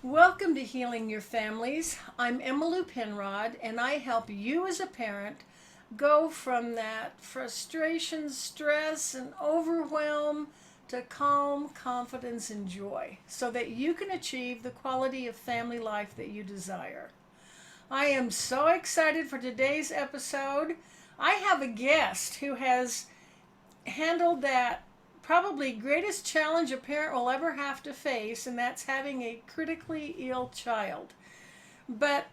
Welcome to Healing Your Families. I'm Emmylou Penrod, and I help you as a parent go from that frustration, stress, and overwhelm to calm, confidence, and joy so that you can achieve the quality of family life that you desire. I am so excited for today's episode. I have a guest who has handled that probably greatest challenge a parent will ever have to face, and that's having a critically ill child. But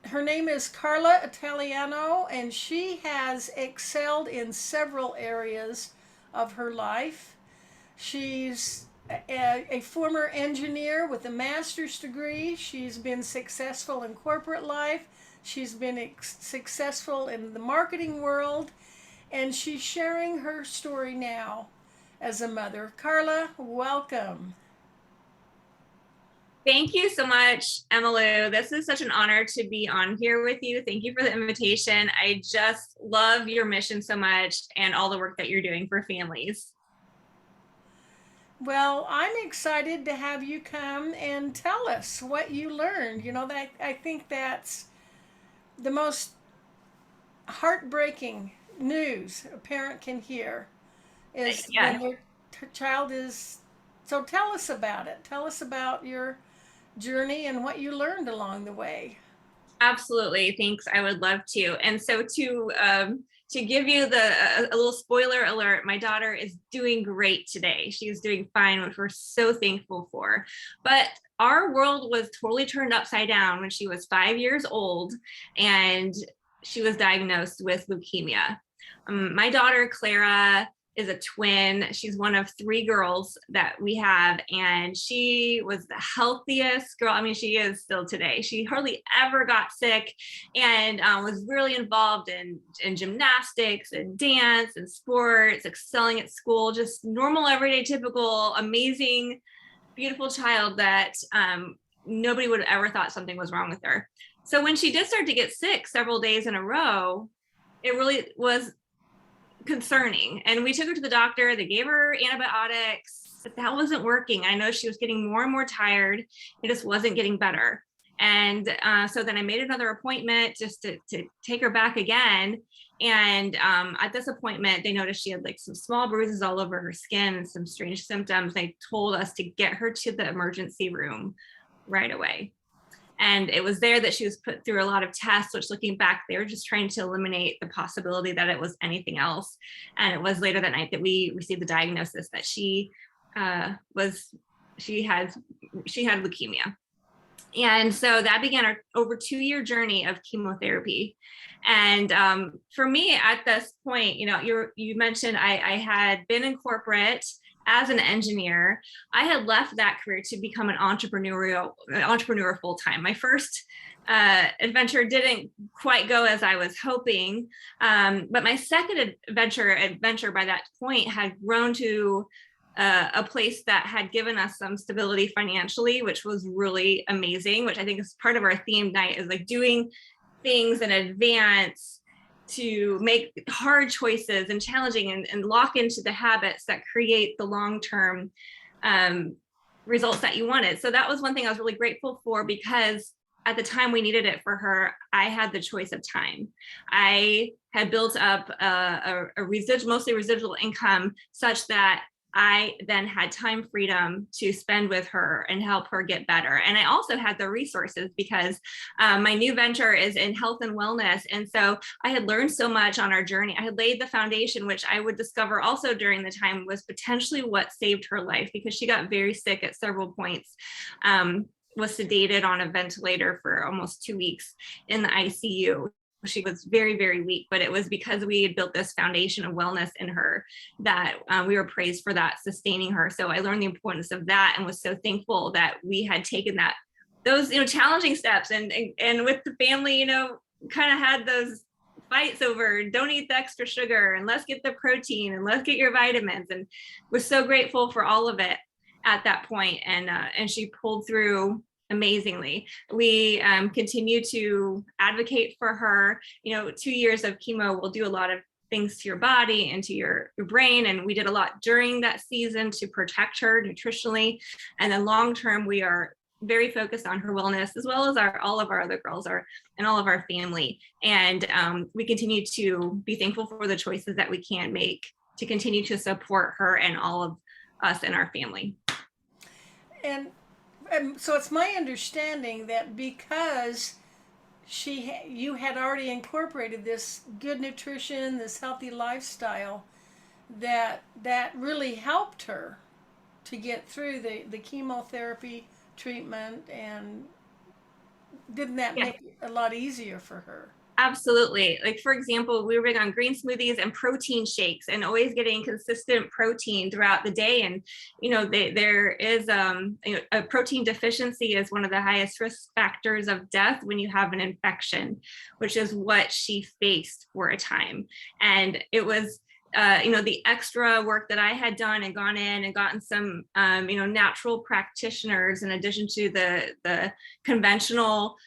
her name is Karla Italiano, and she has excelled in several areas of her life. She's a former engineer with a master's degree. She's been successful in corporate life. She's been successful in the marketing world, and she's sharing her story now as a mother. Karla, welcome. Thank you so much, Emmylou. This is such an honor to be on here with you. Thank you for the invitation. I just love your mission so much and all the work that you're doing for families. Well, I'm excited to have you come and tell us what you learned. That I think that's the most heartbreaking news a parent can hear is Yeah, when their child is. So tell us about it. Tell us about your journey and what you learned along the way. absolutely. Thanks. I would love to. And so to give you a little spoiler alert, my daughter is doing great today. She's doing fine, which we're so thankful for. But our world was totally turned upside down when she was 5 years old and she was diagnosed with leukemia. My daughter, Clara, is a twin. She's one of three girls that we have, and she was the healthiest girl. I mean, she is still today. She hardly ever got sick and was really involved in gymnastics and dance and sports, excelling at school, just normal, everyday, typical, amazing, beautiful child that nobody would have ever thought something was wrong with her. So when she did start to get sick several days in a row, it really was concerning. And we took her to the doctor. They gave her antibiotics, but that wasn't working. I know she was getting more and more tired. It just wasn't getting better. And so then I made another appointment just to take her back again. And at this appointment, they noticed she had like some small bruises all over her skin and some strange symptoms. They told us to get her to the emergency room right away. And it was there that she was put through a lot of tests, which looking back, they were just trying to eliminate the possibility that it was anything else. And it was later that night that we received the diagnosis that she she had leukemia. And so that began our over 2 year journey of chemotherapy. And for me at this point, you mentioned I had been in corporate as an engineer. I had left that career to become an entrepreneur full time. My first adventure didn't quite go as I was hoping, but my second adventure by that point had grown to a place that had given us some stability financially, which was really amazing, which I think is part of our theme night, is like doing things in advance to make hard choices and challenging and lock into the habits that create the long-term results that you wanted. So that was one thing I was really grateful for, because at the time we needed it for her, I had the choice of time. I had built up mostly residual income such that I then had time freedom to spend with her and help her get better. And I also had the resources because my new venture is in health and wellness. And so I had learned so much on our journey. I had laid the foundation, which I would discover also during the time was potentially what saved her life, because she got very sick at several points. Was sedated on a ventilator for almost 2 weeks in the ICU. She was very, very weak, but it was because we had built this foundation of wellness in her that we were praised for that, sustaining her. So I learned the importance of that and was so thankful that we had taken those challenging steps and with the family, kind of had those fights over don't eat the extra sugar and let's get the protein and let's get your vitamins, and was so grateful for all of it at that point. And she pulled through amazingly. We continue to advocate for her. 2 years of chemo will do a lot of things to your body and to your brain. And we did a lot during that season to protect her nutritionally. And then long term, we are very focused on her wellness, as well as all of our other girls and all of our family. And we continue to be thankful for the choices that we can make to continue to support her and all of us and our family. And so it's my understanding that because you had already incorporated this good nutrition, this healthy lifestyle, that really helped her to get through the chemotherapy treatment, and didn't that make it a lot easier for her? Absolutely. Like, for example, we were big on green smoothies and protein shakes and always getting consistent protein throughout the day. And, there is a protein deficiency is one of the highest risk factors of death when you have an infection, which is what she faced for a time. And it was the extra work that I had done and gone in and gotten some, natural practitioners in addition to the conventional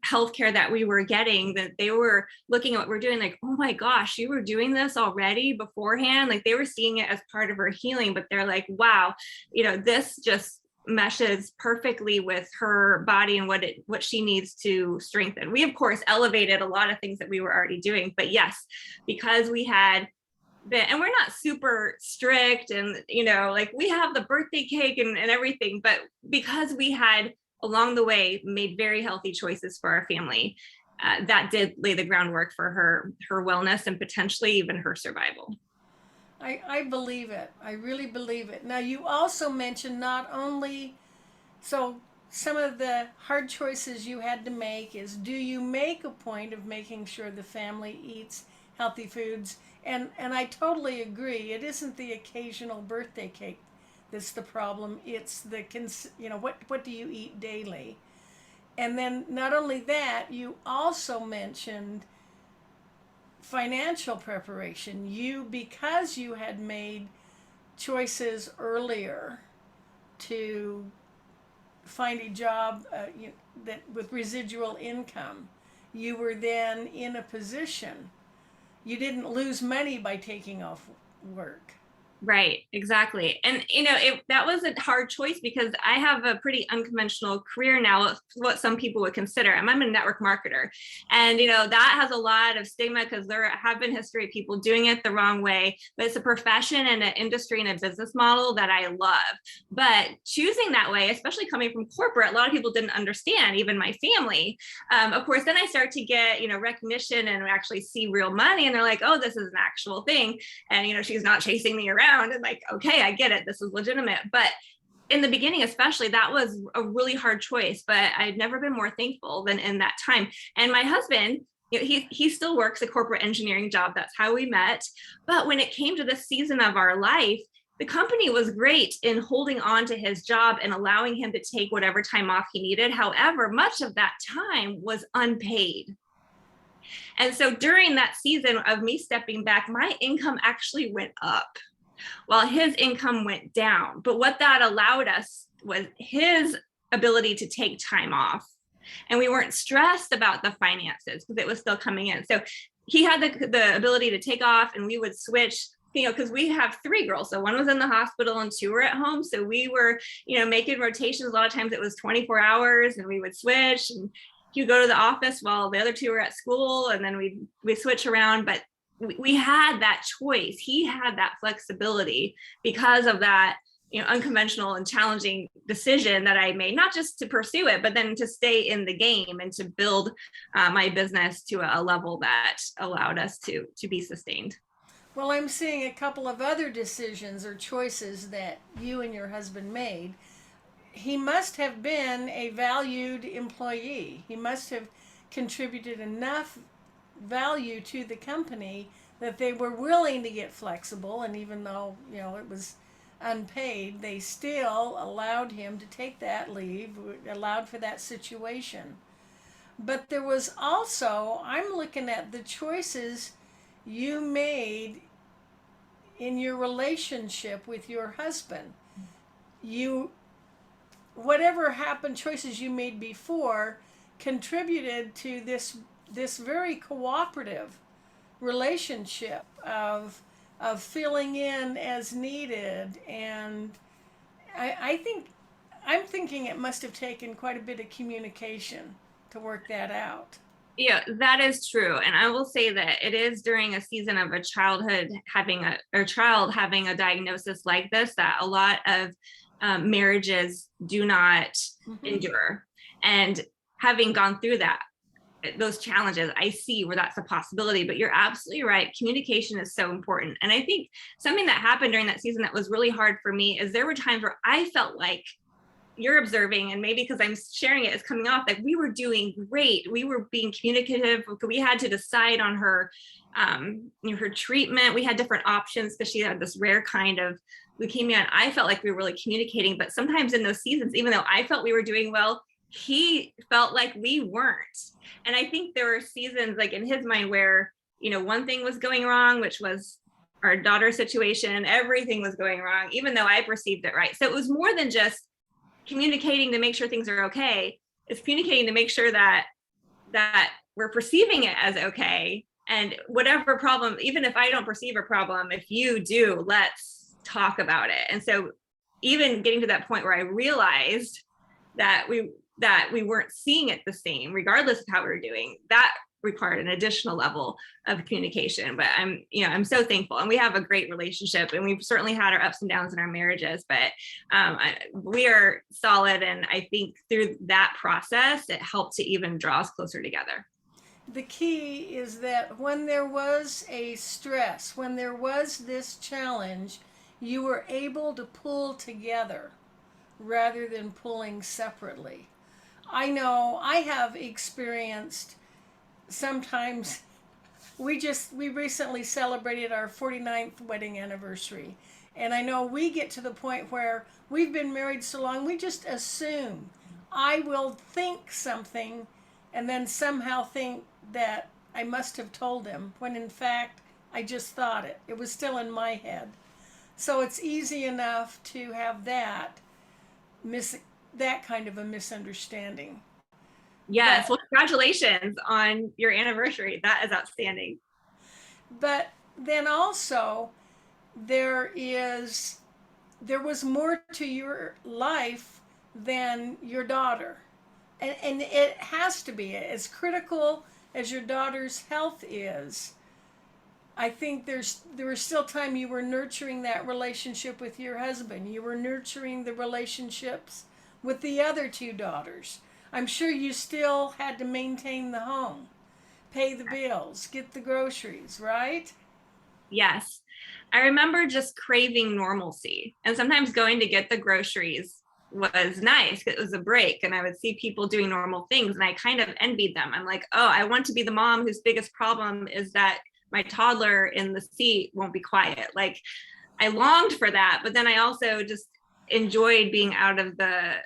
healthcare that we were getting, that they were looking at what we're doing, like, oh my gosh, you were doing this already beforehand. Like, they were seeing it as part of her healing, but they're like, wow, this just meshes perfectly with her body and what she needs to strengthen. We, of course, elevated a lot of things that we were already doing, but yes, because we had and we're not super strict, and like, we have the birthday cake and everything, but because we had along the way made very healthy choices for our family, that did lay the groundwork for her wellness and potentially even her survival. I believe it. I really believe it. Now, you also mentioned not only, so some of the hard choices you had to make is, do you make a point of making sure the family eats healthy foods? And I totally agree. It isn't the occasional birthday cake that's the problem. It's the what do you eat daily? And then not only that, you also mentioned financial preparation. Because you had made choices earlier to find a job that with residual income, you were then in a position. You didn't lose money by taking off work. Right, exactly. And that was a hard choice because I have a pretty unconventional career now, what some people would consider. I'm a network marketer, and that has a lot of stigma because there have been history of people doing it the wrong way, but it's a profession and an industry and a business model that I love. But choosing that way, especially coming from corporate, a lot of people didn't understand, even my family. Of course, then I start to get recognition and actually see real money, and they're like, oh, this is an actual thing, and she's not chasing me around. And like, okay, I get it, this is legitimate. But in the beginning, especially, that was a really hard choice, but I'd never been more thankful than in that time. And my husband, he still works a corporate engineering job. That's how we met. But when it came to this season of our life, the company was great in holding on to his job and allowing him to take whatever time off he needed. However, much of that time was unpaid. And so during that season of me stepping back, my income actually went up while his income went down. But what that allowed us was his ability to take time off. And we weren't stressed about the finances because it was still coming in. So he had the ability to take off, and we would switch, because we have 3 girls. So one was in the hospital and 2 were at home. So we were, making rotations. A lot of times it was 24 hours, and we would switch, and he'd go to the office while the other 2 were at school, and then we switch around. But we had that choice. He had that flexibility because of that, unconventional and challenging decision that I made, not just to pursue it, but then to stay in the game and to build my business to a level that allowed us to be sustained. Well, I'm seeing a couple of other decisions or choices that you and your husband made. He must have been a valued employee. He must have contributed enough value to the company that they were willing to get flexible, and even though it was unpaid, they still allowed him to take that leave, allowed for that situation. But there was also, I'm looking at the choices you made in your relationship with your husband. Whatever happened, choices you made before contributed to this very cooperative relationship of filling in as needed. And I think I'm thinking it must have taken quite a bit of communication to work that out. Yeah, that is true. And I will say that it is during a season of a childhood having a child having a diagnosis like this that a lot of marriages do not endure. And having gone through that, those challenges, I see where that's a possibility. But you're absolutely right. Communication is so important. And I think something that happened during that season that was really hard for me is there were times where I felt like, you're observing, and maybe because I'm sharing it, it's coming off that we were doing great. We were being communicative. We had to decide on her, her treatment. We had different options because she had this rare kind of leukemia, and I felt like we were really communicating. But sometimes in those seasons, even though I felt we were doing well, he felt like we weren't. And I think there were seasons, like in his mind, where one thing was going wrong, which was our daughter situation. Everything was going wrong, even though I perceived it right. So it was more than just communicating to make sure things are okay. It's communicating to make sure that we're perceiving it as okay, and whatever problem, even if I don't perceive a problem, if you do, let's talk about it. And so even getting to that point where I realized that we weren't seeing it the same, regardless of how we were doing, that required an additional level of communication. But I'm so thankful, and we have a great relationship, and we've certainly had our ups and downs in our marriages, but we are solid. And I think through that process, it helped to even draw us closer together. The key is that when there was a stress, when there was this challenge, you were able to pull together rather than pulling separately. I know I have experienced sometimes we recently celebrated our 49th wedding anniversary, and I know we get to the point where we've been married so long we just assume I will think something and then somehow think that I must have told him when in fact I just thought it was still in my head. So it's easy enough to have that kind of a misunderstanding. Yes. Well, congratulations on your anniversary. That is outstanding. But then also there was more to your life than your daughter. And it has to be as critical as your daughter's health is. I think there was still time you were nurturing that relationship with your husband. You were nurturing the relationships with the other two daughters. I'm sure you still had to maintain the home, pay the bills, get the groceries, right? Yes. I remember just craving normalcy, and sometimes going to get the groceries was nice. It was a break, and I would see people doing normal things, and I kind of envied them. I'm like, oh, I want to be the mom whose biggest problem is that my toddler in the seat won't be quiet. Like, I longed for that, but then I also just enjoyed being out of the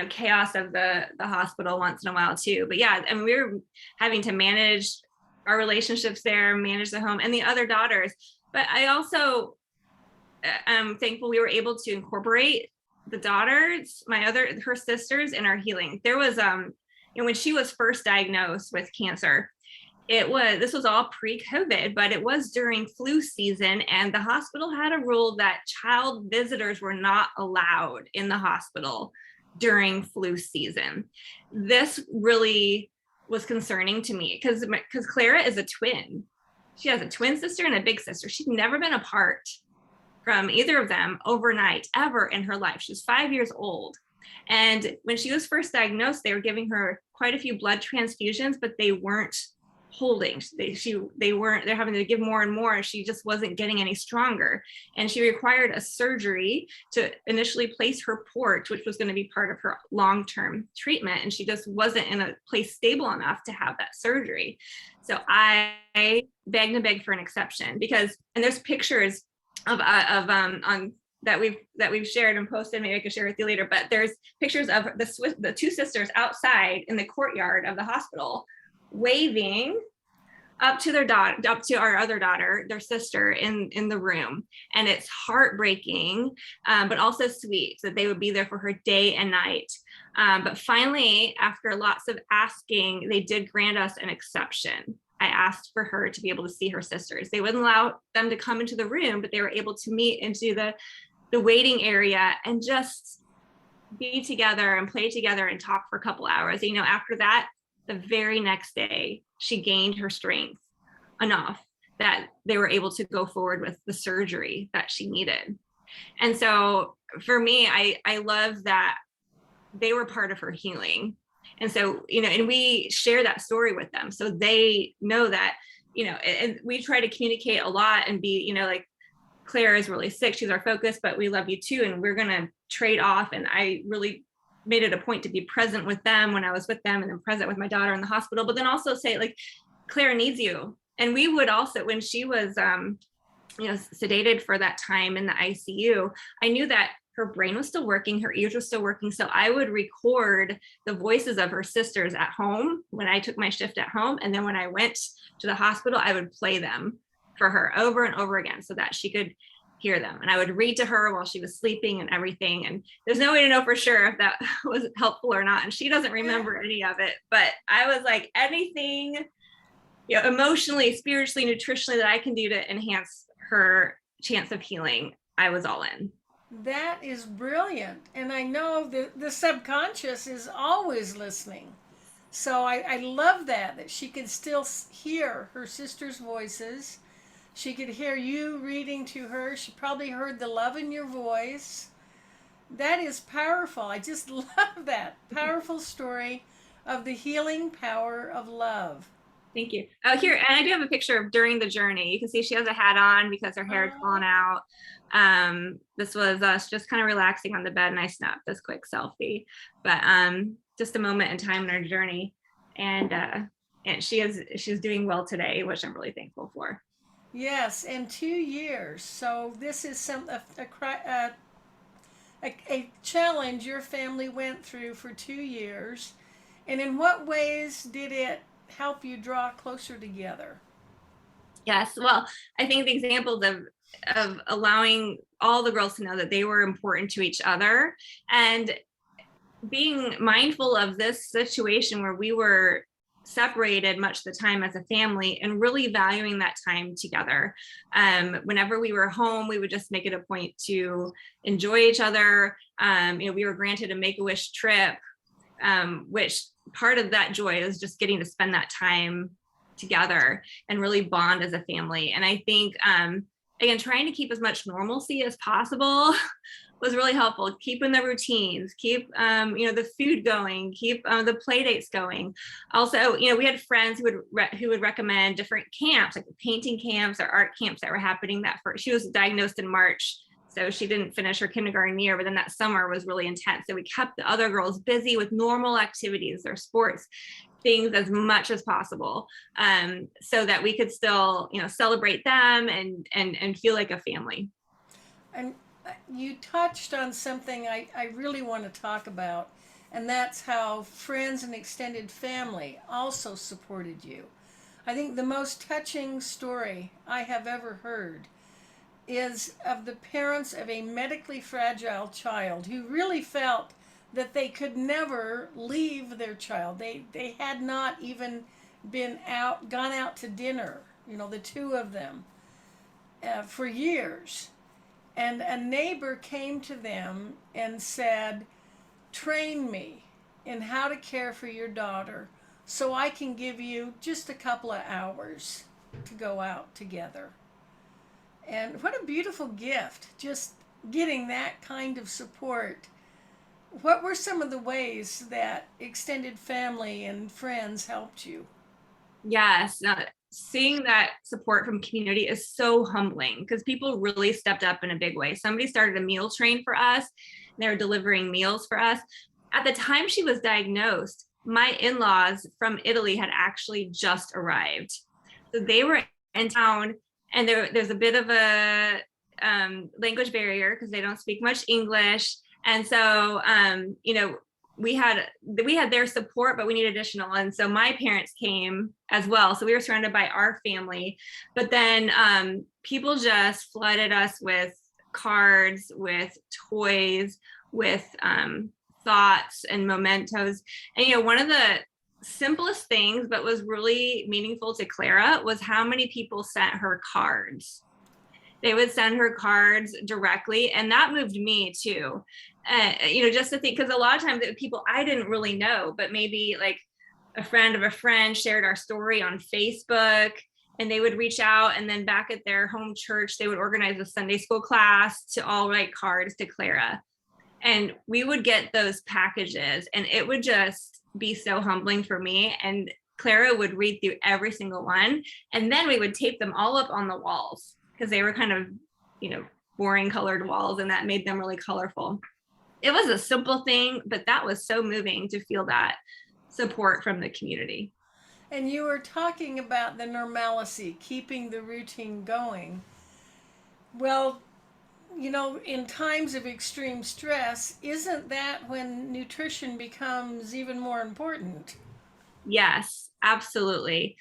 chaos of the hospital once in a while too. But yeah, and we were having to manage our relationships there, manage the home and the other daughters. But I also am thankful we were able to incorporate the daughters, her sisters, in our healing. There was when she was first diagnosed with cancer, this was all pre-COVID, but it was during flu season, and the hospital had a rule that child visitors were not allowed in the hospital during flu season. This really was concerning to me because Clara is a twin. She has a twin sister and a big sister. She'd never been apart from either of them overnight ever in her life. She was 5 years old. And when she was first diagnosed, they were giving her quite a few blood transfusions, but they weren't holding. They're having to give more and more. She just wasn't getting any stronger. And she required a surgery to initially place her port, which was going to be part of her long-term treatment. And she just wasn't in a place stable enough to have that surgery. So I begged and begged for an exception and there's pictures of that we've shared and posted. Maybe I could share with you later, but there's pictures of the two sisters outside in the courtyard of the hospital, waving up to our other daughter, their sister, in the room. And it's heartbreaking, but also sweet that they would be there for her day and night. But finally, after lots of asking, they did grant us an exception. I asked for her to be able to see her sisters. They wouldn't allow them to come into the room, but they were able to meet into the waiting area and just be together and play together and talk for a couple hours. You know, after that, the very next day, she gained her strength enough that they were able to go forward with the surgery that she needed. And so for me, I love that they were part of her healing. And so, you know, and we share that story with them. So they know that, you know, and we try to communicate a lot and be, you know, like, Claire is really sick. She's our focus, but we love you too. And we're going to trade off. And I really made it a point to be present with them when I was with them, and then present with my daughter in the hospital, but then also say, like, Claire needs you. And we would also, when she was, you know, sedated for that time in the ICU, I knew that her brain was still working, her ears were still working. So I would record the voices of her sisters at home when I took my shift at home. And then when I went to the hospital, I would play them for her over and over again so that she could hear them. And I would read to her while she was sleeping and everything. And there's no way to know for sure if that was helpful or not. And she doesn't remember any of it, but I was like, anything, you know, emotionally, spiritually, nutritionally that I can do to enhance her chance of healing, I was all in. That is brilliant. And I know the subconscious is always listening. So I love that she could still hear her sister's voices. She could hear you reading to her. She probably heard the love in your voice. That is powerful. I just love that. Powerful story of the healing power of love. Thank you. Oh, here, and I do have a picture of during the journey. You can see she has a hat on because her hair had fallen out. This was us just kind of relaxing on the bed, and I snapped this quick selfie. But just a moment in time in our journey, and she's doing well today, which I'm really thankful for. Yes, and 2 years. So this is a challenge your family went through for 2 years. And in what ways did it help you draw closer together? Yes, well, I think the examples of allowing all the girls to know that they were important to each other, and being mindful of this situation where we were separated much of the time as a family, and really valuing that time together. Whenever we were home, we would just make it a point to enjoy each other. You know, we were granted a Make-A-Wish trip, which part of that joy is just getting to spend that time together and really bond as a family. And I think, again, trying to keep as much normalcy as possible was really helpful. Keeping the routines, keep you know, the food going, keep the play dates going. Also, you know, we had friends who would recommend different camps, like painting camps or art camps that were happening. She was diagnosed in March, so she didn't finish her kindergarten year, but then that summer was really intense. So we kept the other girls busy with normal activities, their sports, things as much as possible, so that we could still, you know, celebrate them and feel like a family. And you touched on something I really want to talk about, and that's how friends and extended family also supported you. I think the most touching story I have ever heard is of the parents of a medically fragile child who really felt that they could never leave their child. They had not even gone out to dinner, you know, the two of them, for years. And a neighbor came to them and said, train me in how to care for your daughter so I can give you just a couple of hours to go out together. And what a beautiful gift, just getting that kind of support. What were some of the ways that extended family and friends helped you? Yes, seeing that support from community is so humbling because people really stepped up in a big way. Somebody started a meal train for us. They were delivering meals for us. At the time she was diagnosed, my in-laws from Italy had actually just arrived. So they were in town, and there's a bit of a language barrier because they don't speak much English. And so, you know, we had their support, but we need additional. And so my parents came as well. So we were surrounded by our family, but then people just flooded us with cards, with toys, with thoughts and mementos. And, you know, one of the simplest things, but was really meaningful to Clara, was how many people sent her cards. They would send her cards directly, and that moved me too. Just to think, because a lot of times it was people I didn't really know, but maybe like a friend of a friend shared our story on Facebook, and they would reach out, and then back at their home church, they would organize a Sunday school class to all write cards to Clara. And we would get those packages, and it would just be so humbling for me. And Clara would read through every single one, and then we would tape them all up on the walls because they were kind of, boring colored walls, and that made them really colorful. It was a simple thing, but that was so moving to feel that support from the community. And you were talking about the normalcy, keeping the routine going. Well, in times of extreme stress, isn't that when nutrition becomes even more important? Yes, absolutely.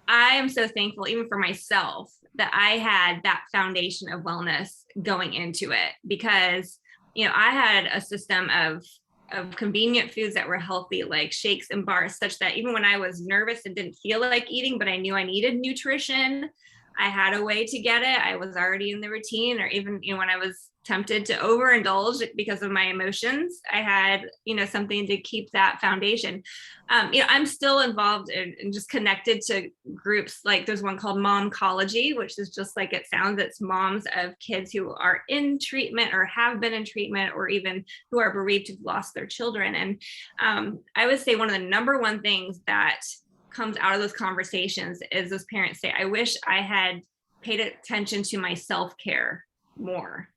I am so thankful, even for myself, that I had that foundation of wellness going into it, because, I had a system of convenient foods that were healthy, like shakes and bars, such that even when I was nervous and didn't feel like eating, but I knew I needed nutrition, I had a way to get it. I was already in the routine. Or even, when I was tempted to overindulge because of my emotions, I had, something to keep that foundation. I'm still involved and just connected to groups. Like there's one called Momcology, which is just like it sounds. It's moms of kids who are in treatment or have been in treatment, or even who are bereaved, who've lost their children. And I would say one of the number one things that comes out of those conversations is those parents say, I wish I had paid attention to my self-care more.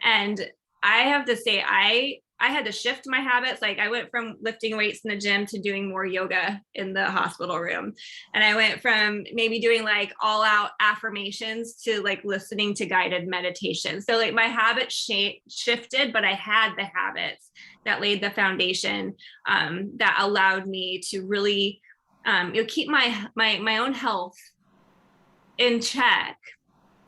And I have to say, I had to shift my habits. Like I went from lifting weights in the gym to doing more yoga in the hospital room. And I went from maybe doing like all out affirmations to like listening to guided meditation. So like my habits shifted, but I had the habits that laid the foundation that allowed me to really keep my own health in check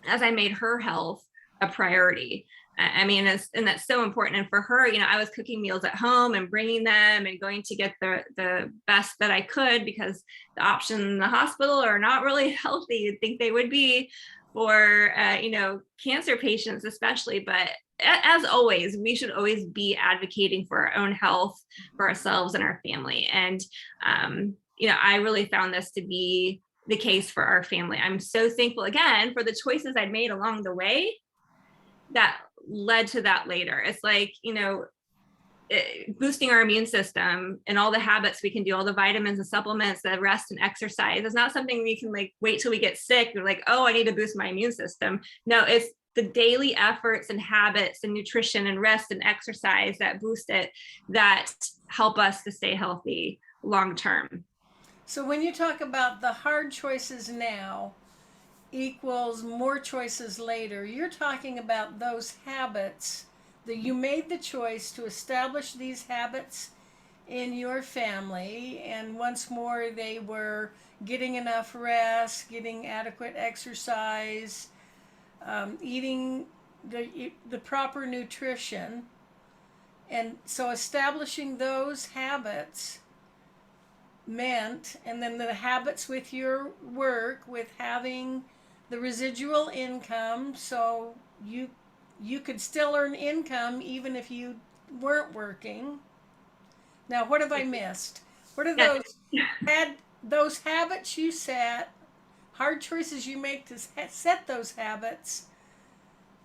as I made her health a priority. I mean, and that's so important. And for her, I was cooking meals at home and bringing them and going to get the best that I could, because the options in the hospital are not really healthy. You'd think they would be for, cancer patients, especially. But as always, we should always be advocating for our own health, for ourselves and our family. And, I really found this to be the case for our family. I'm so thankful again for the choices I'd made along the way that led to that later. It's like, boosting our immune system and all the habits we can do, all the vitamins and supplements, the rest and exercise. It's not something we can like wait till we get sick. We're like, oh, I need to boost my immune system. No, it's the daily efforts and habits and nutrition and rest and exercise that boost it, that help us to stay healthy long term. So when you talk about the hard choices now equals more choices later, you're talking about those habits that you made the choice to establish these habits in your family, and once more they were getting enough rest, getting adequate exercise, eating the proper nutrition. And so establishing those habits meant, and then the habits with your work, with having the residual income, so you could still earn income even if you weren't working. Now, what have I missed? What are those habits you set, hard choices you make to set those habits?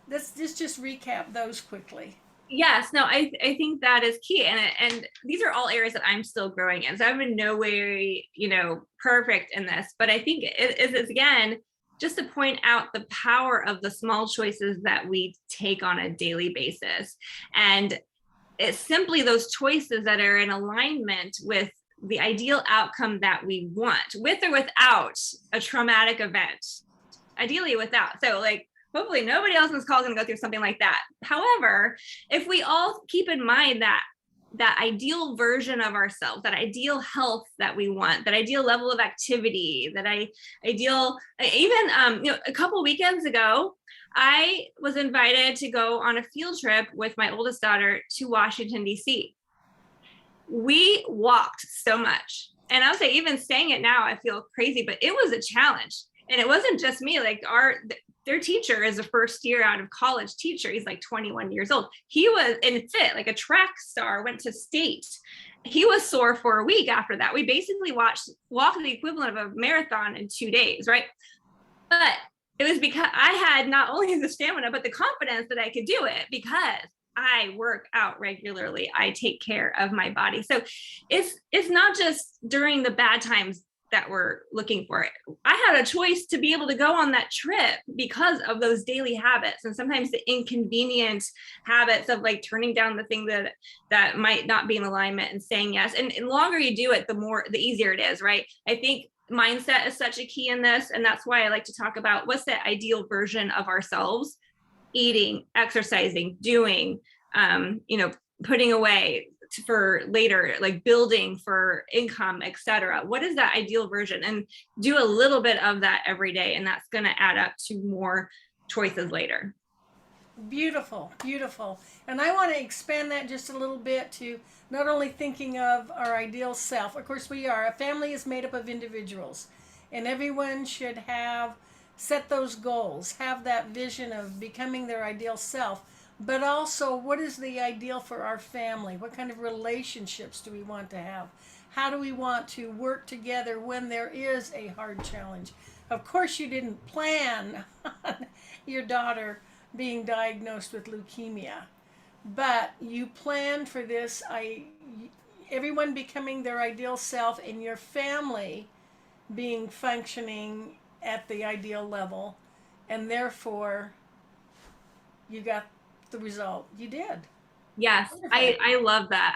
Let's just recap those quickly. Yes, no, I think that is key. And these are all areas that I'm still growing in. So I'm in no way, perfect in this, but I think it is, again, just to point out the power of the small choices that we take on a daily basis. And it's simply those choices that are in alignment with the ideal outcome that we want, with or without a traumatic event, ideally without. So like, hopefully nobody else in this call is going to go through something like that. However, if we all keep in mind that ideal version of ourselves, that ideal health that we want, that ideal level of activity, ideal, even, a couple weekends ago, I was invited to go on a field trip with my oldest daughter to Washington, D.C. We walked so much. And I would say, even saying it now, I feel crazy, but it was a challenge. And it wasn't just me, like their teacher is a first year out of college teacher. He's like 21 years old. He was in fit, like a track star, went to state. He was sore for a week after that. We basically walked the equivalent of a marathon in 2 days, right? But it was because I had not only the stamina, but the confidence that I could do it because I work out regularly. I take care of my body. So it's not just during the bad times that we're looking for it. I had a choice to be able to go on that trip because of those daily habits, and sometimes the inconvenient habits of like turning down the thing that might not be in alignment and saying yes. And the longer you do it, the easier it is, right? I think mindset is such a key in this, and that's why I like to talk about what's the ideal version of ourselves: eating, exercising, doing, putting away for later, like building for income, etc. What is that ideal version? And do a little bit of that every day, and that's going to add up to more choices later. Beautiful, beautiful. And I want to expand that just a little bit to not only thinking of our ideal self. Of course, a family is made up of individuals, and everyone should set those goals, have that vision of becoming their ideal self. But also, what is the ideal for our family? What kind of relationships do we want to have? How do we want to work together when there is a hard challenge? Of course, you didn't plan on your daughter being diagnosed with leukemia, but you planned for this. Everyone becoming their ideal self, and your family being functioning at the ideal level, and therefore you got the result you did. Yes, I love that.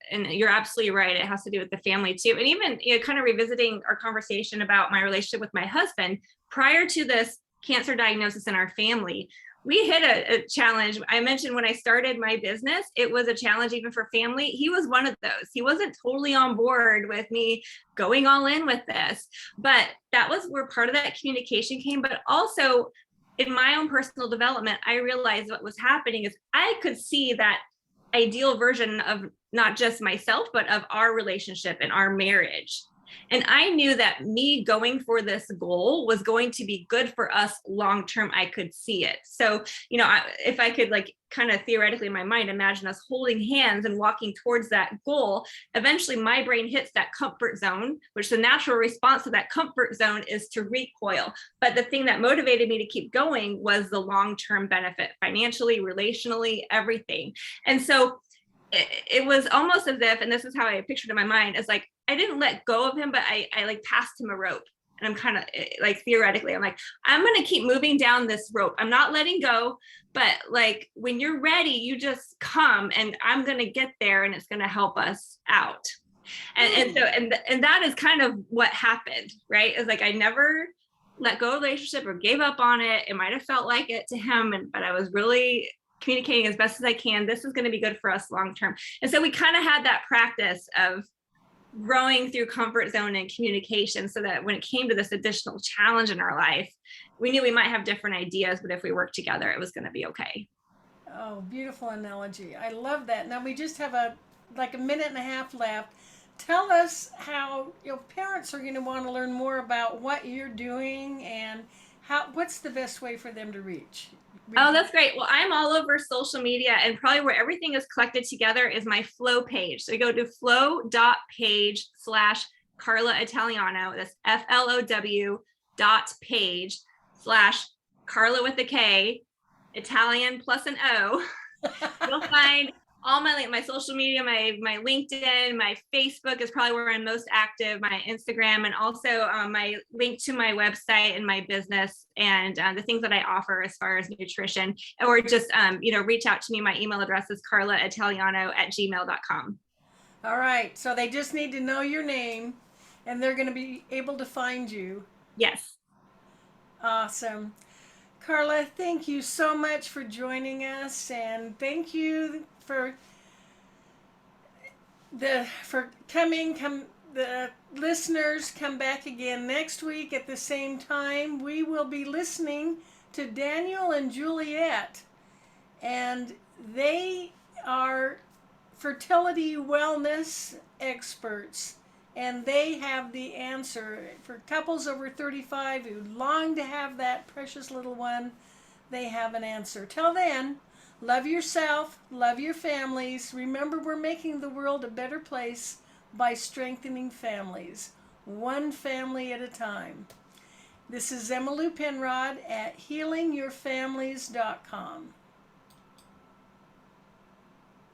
And you're absolutely right. It has to do with the family too. And even kind of revisiting our conversation about my relationship with my husband prior to this cancer diagnosis in our family, we hit a challenge. I mentioned when I started my business, it was a challenge even for family. He was one of those. He wasn't totally on board with me going all in with this, but that was where part of that communication came. But also in my own personal development, I realized what was happening is I could see that ideal version of not just myself, but of our relationship and our marriage. And I knew that me going for this goal was going to be good for us long term. I could see it. So, if I could like kind of theoretically in my mind imagine us holding hands and walking towards that goal, eventually my brain hits that comfort zone, which the natural response to that comfort zone is to recoil. But the thing that motivated me to keep going was the long-term benefit, financially, relationally, everything. And so it was almost as if, and this is how I pictured in my mind, as like I didn't let go of him, but I like passed him a rope. And I'm kind of like theoretically, I'm like, I'm going to keep moving down this rope. I'm not letting go, but like when you're ready, you just come and I'm going to get there and it's going to help us out. And that is kind of what happened, right? It's like I never let go of the relationship or gave up on it. It might have felt like it to him, but I was really communicating as best as I can. This is going to be good for us long term. And so we kind of had that practice of growing through comfort zone and communication, so that when it came to this additional challenge in our life, we knew we might have different ideas, but if we worked together, it was going to be okay. Oh, beautiful analogy. I love that. Now we just have a minute and a half left. Tell us how your parents are going to want to learn more about what you're doing, and what's the best way for them to reach. Oh, that's great. Well, I'm all over social media, and probably where everything is collected together is my Flow page. So you go to flow.page/Karla Italiano. That's FLOW.page/Karla with a K, Italian plus an O. You'll find all my social media, my LinkedIn, my Facebook is probably where I'm most active, my Instagram, and also my link to my website and my business and the things that I offer as far as nutrition. Or just, reach out to me. My email address is karlaitaliano@gmail.com. All right. So they just need to know your name and they're going to be able to find you. Yes. Awesome. Karla, thank you so much for joining us, and thank you for coming. The listeners, come back again next week at the same time. We will be listening to Daniel and Juliet, and they are fertility wellness experts and they have the answer. For couples over 35 who long to have that precious little one, they have an answer. Till then, love yourself, love your families. Remember, we're making the world a better place by strengthening families, one family at a time. This is Emma Lou Penrod at healingyourfamilies.com.